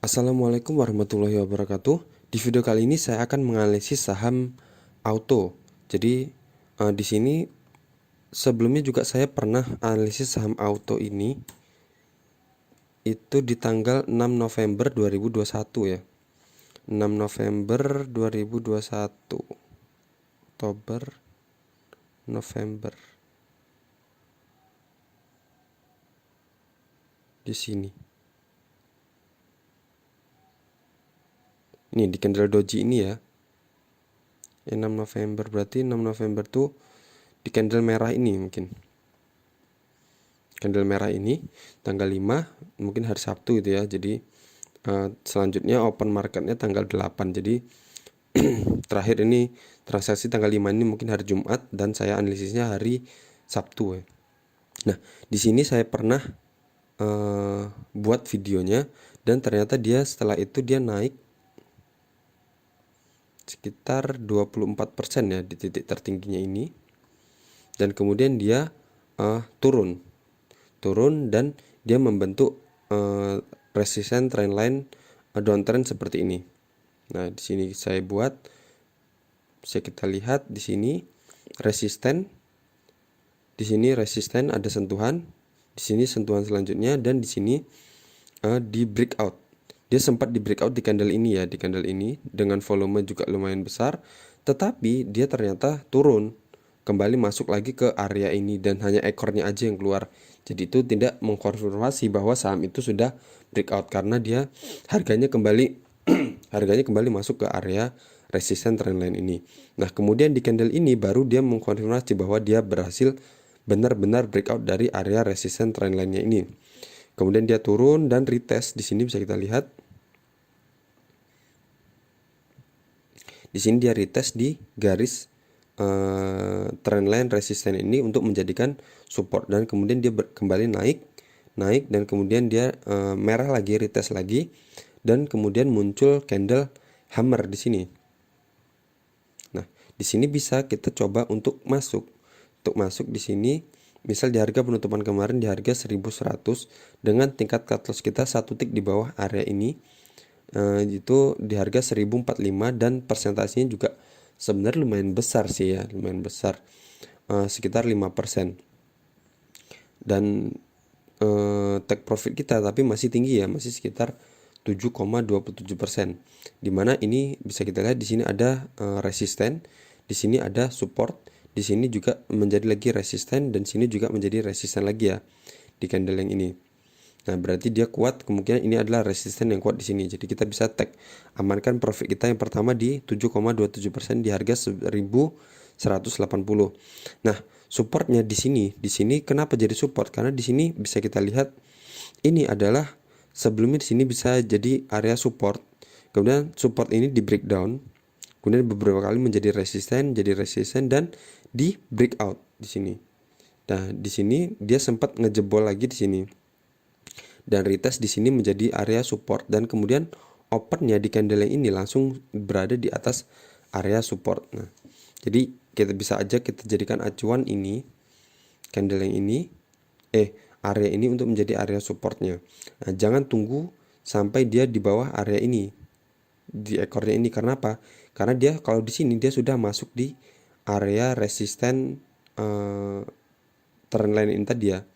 Assalamualaikum warahmatullahi wabarakatuh. Di video kali ini saya akan menganalisis saham Auto. Jadi di sini sebelumnya juga saya pernah analisis saham Auto ini itu di tanggal 6 November 2021 ya. 6 November 2021. Oktober, November. Di sini. Ini di candle doji ini ya. 6 November berarti 6 November tuh di candle merah ini mungkin. Candle merah ini tanggal 5 mungkin hari Sabtu itu ya. Jadi selanjutnya open marketnya tanggal 8. Jadi terakhir ini transaksi tanggal 5 ini mungkin hari Jumat dan saya analisisnya hari Sabtu ya. Nah, di sini saya pernah buat videonya dan ternyata dia setelah itu dia naik sekitar 24% ya di titik tertingginya ini. Dan kemudian dia turun dan dia membentuk resisten trendline downtrend seperti ini. Nah, di sini saya buat, bisa kita lihat di sini resisten, di sini resisten ada sentuhan, di sini sentuhan selanjutnya, dan di sini di breakout. Dia sempat di breakout di candle ini ya, di candle ini dengan volume juga lumayan besar, tetapi dia ternyata turun kembali masuk lagi ke area ini dan hanya ekornya aja yang keluar. Jadi itu tidak mengkonfirmasi bahwa saham itu sudah breakout karena dia harganya kembali harganya kembali masuk ke area resisten trendline ini. Nah, kemudian di candle ini baru dia mengkonfirmasi bahwa dia berhasil benar-benar breakout dari area resisten trendline-nya ini. Kemudian dia turun dan retest. Di sini bisa kita lihat. Di sini dia retest di garis trendline resisten ini untuk menjadikan support, dan kemudian dia kembali naik dan kemudian dia merah lagi, retest lagi, dan kemudian muncul candle hammer di sini. Nah, di sini bisa kita coba untuk masuk. Untuk masuk di sini, misal di harga penutupan kemarin di harga 1100 dengan tingkat cut loss kita 1 tick di bawah area ini, itu di harga 1045 dan persentasenya juga sebenarnya lumayan besar sih ya, lumayan besar, sekitar 5%. Dan take profit kita tapi masih tinggi ya, masih sekitar 7,27%. Dimana ini bisa kita lihat di sini ada resisten, di sini ada support, di sini juga menjadi lagi resisten, dan sini juga menjadi resisten lagi ya di candle yang ini. Nah, berarti dia kuat, kemungkinan ini adalah resisten yang kuat di sini. Jadi kita bisa tag, amankan profit kita yang pertama di 7,27% di harga 1180. Nah, supportnya di sini. Di sini kenapa jadi support? Karena di sini bisa kita lihat ini adalah sebelumnya di sini bisa jadi area support. Kemudian support ini di breakdown. Kemudian beberapa kali menjadi resisten, dan di breakout di sini. Nah, di sini dia sempat ngejebol lagi di sini. Dan retest di sini menjadi area support, dan kemudian opennya di candle yang ini langsung berada di atas area support. Nah, jadi kita bisa aja kita jadikan acuan ini, candle yang ini, area ini untuk menjadi area supportnya. Nah, jangan tunggu sampai dia di bawah area ini, di ekornya ini. Karena apa? Karena dia kalau di sini dia sudah masuk di area resisten trendline ini tadi ya.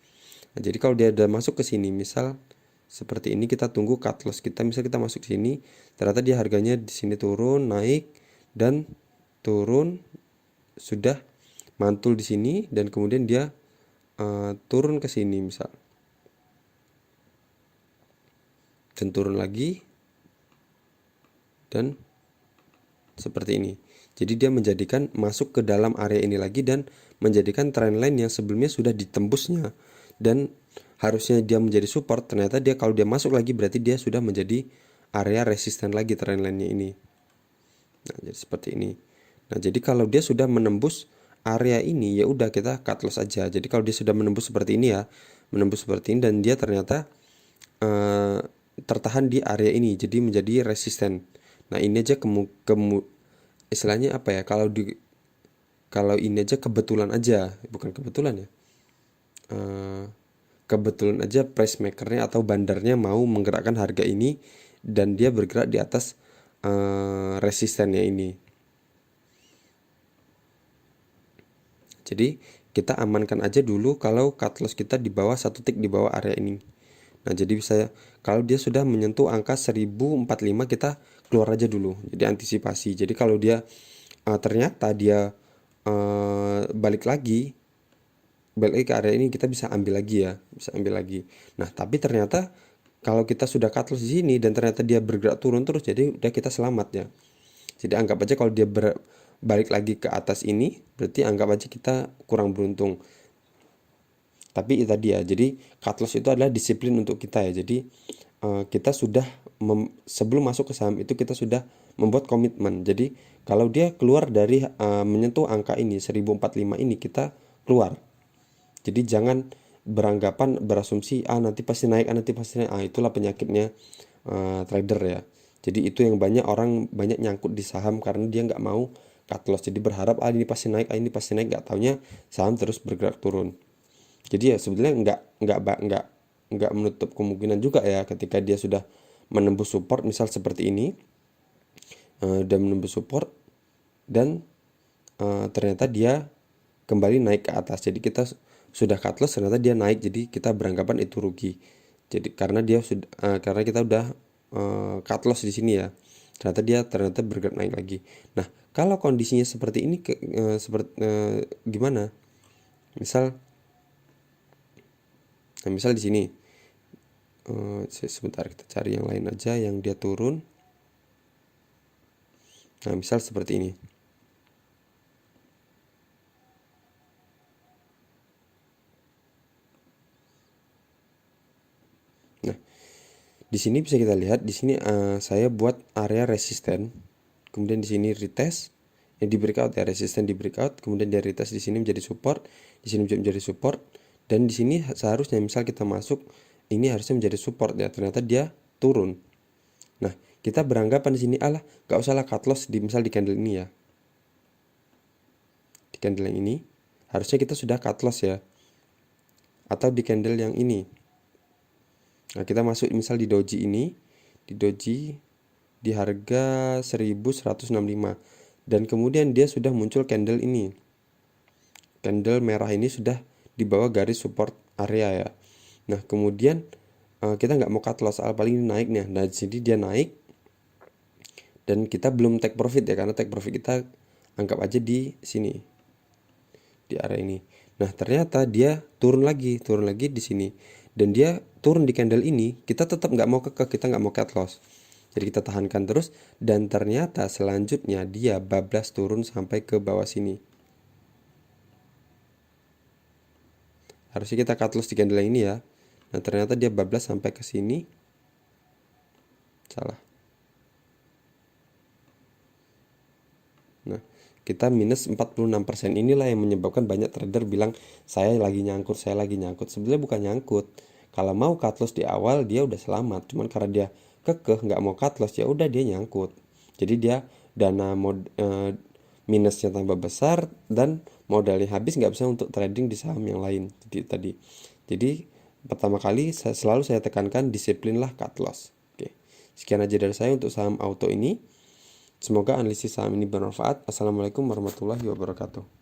Nah, jadi kalau dia udah masuk ke sini, misal seperti ini, kita tunggu cut loss kita. Misal kita masuk sini, ternyata dia harganya di sini turun, naik dan turun, sudah mantul di sini, dan kemudian dia turun ke sini misal, dan turun lagi, dan seperti ini. Jadi dia menjadikan masuk ke dalam area ini lagi dan menjadikan trendline yang sebelumnya sudah ditembusnya dan harusnya dia menjadi support, ternyata dia kalau dia masuk lagi berarti dia sudah menjadi area resisten lagi trendline-nya ini. Nah, jadi seperti ini. Nah, jadi kalau dia sudah menembus area ini, ya udah kita cut loss aja. Jadi kalau dia sudah menembus seperti ini ya, menembus seperti ini, dan dia ternyata tertahan di area ini, jadi menjadi resisten. Nah, ini aja istilahnya apa ya? Kalau ini aja kebetulan aja, bukan kebetulan ya. Kebetulan aja price makernya atau bandarnya mau menggerakkan harga ini dan dia bergerak di atas resistennya ini. Jadi kita amankan aja dulu kalau cut loss kita di bawah 1 tick di bawah area ini. Nah, jadi bisa kalau dia sudah menyentuh angka 1045 kita keluar aja dulu. Jadi antisipasi. Jadi kalau dia ternyata dia balik lagi ke area ini, kita bisa ambil lagi ya, bisa ambil lagi. Nah, tapi ternyata kalau kita sudah cut loss di sini dan ternyata dia bergerak turun terus, jadi udah kita selamat ya. Jadi anggap aja kalau dia balik lagi ke atas ini, berarti anggap aja kita kurang beruntung. Tapi itu tadi ya, jadi cut loss itu adalah disiplin untuk kita ya. Jadi kita sudah sebelum masuk ke saham itu kita sudah membuat komitmen. Jadi kalau dia keluar dari menyentuh angka ini 1045 ini, kita keluar. Jadi jangan berasumsi nanti pasti naik, nanti pasti naik. Itulah penyakitnya trader ya. Jadi itu yang banyak nyangkut di saham karena dia nggak mau cut loss. Jadi berharap ini pasti naik, ini pasti naik, nggak taunya saham terus bergerak turun. Jadi ya sebenarnya nggak menutup kemungkinan juga ya ketika dia sudah menembus support, misal seperti ini, dan menembus support dan ternyata dia kembali naik ke atas. Jadi kita sudah cut loss, ternyata dia naik, jadi kita beranggapan itu rugi. Jadi karena kita udah cut loss di sini ya, ternyata bergerak naik lagi. Nah, kalau kondisinya seperti ini gimana? Misal di sini sebentar, kita cari yang lain aja yang dia turun. Nah, misal seperti ini. Nah, di sini bisa kita lihat, di sini saya buat area resisten, kemudian di sini retest, yang di breakout ya, resisten di breakout, kemudian dia retest di sini menjadi support, di sini menjadi support, dan di sini seharusnya misal kita masuk, ini harusnya menjadi support ya, ternyata dia turun. Nah, kita beranggapan di sini gak usahlah cut loss misal di candle ini ya, di candle yang ini harusnya kita sudah cut loss ya, atau di candle yang ini. Nah, kita masuk misal di doji ini, di harga 1165, dan kemudian dia sudah muncul candle ini, candle merah ini sudah di bawah garis support area ya. Nah, kemudian kita nggak mau cut loss, paling ini naiknya. Nah, di sini dia naik dan kita belum take profit ya, karena take profit kita anggap aja di sini, di area ini. Nah, ternyata dia turun lagi di sini, dan dia turun di candle ini, kita tetap nggak mau kita nggak mau cut loss. Jadi kita tahankan terus, dan ternyata selanjutnya dia bablas turun sampai ke bawah sini. Harusnya kita cut loss di candle ini ya. Nah, ternyata dia bablas sampai ke sini. Salah. Nah, kita minus 46%. Inilah yang menyebabkan banyak trader bilang saya lagi nyangkut. Sebenarnya bukan nyangkut. Kalau mau cut loss di awal dia udah selamat. Cuman karena dia kekeh nggak mau cut loss, ya udah dia nyangkut. Jadi dia minusnya tambah besar dan modalnya habis, nggak bisa untuk trading di saham yang lain. Jadi pertama kali selalu saya tekankan disiplinlah cut loss. Oke. Sekian aja dari saya untuk saham auto ini. Semoga analisis saham ini bermanfaat. Assalamualaikum warahmatullahi wabarakatuh.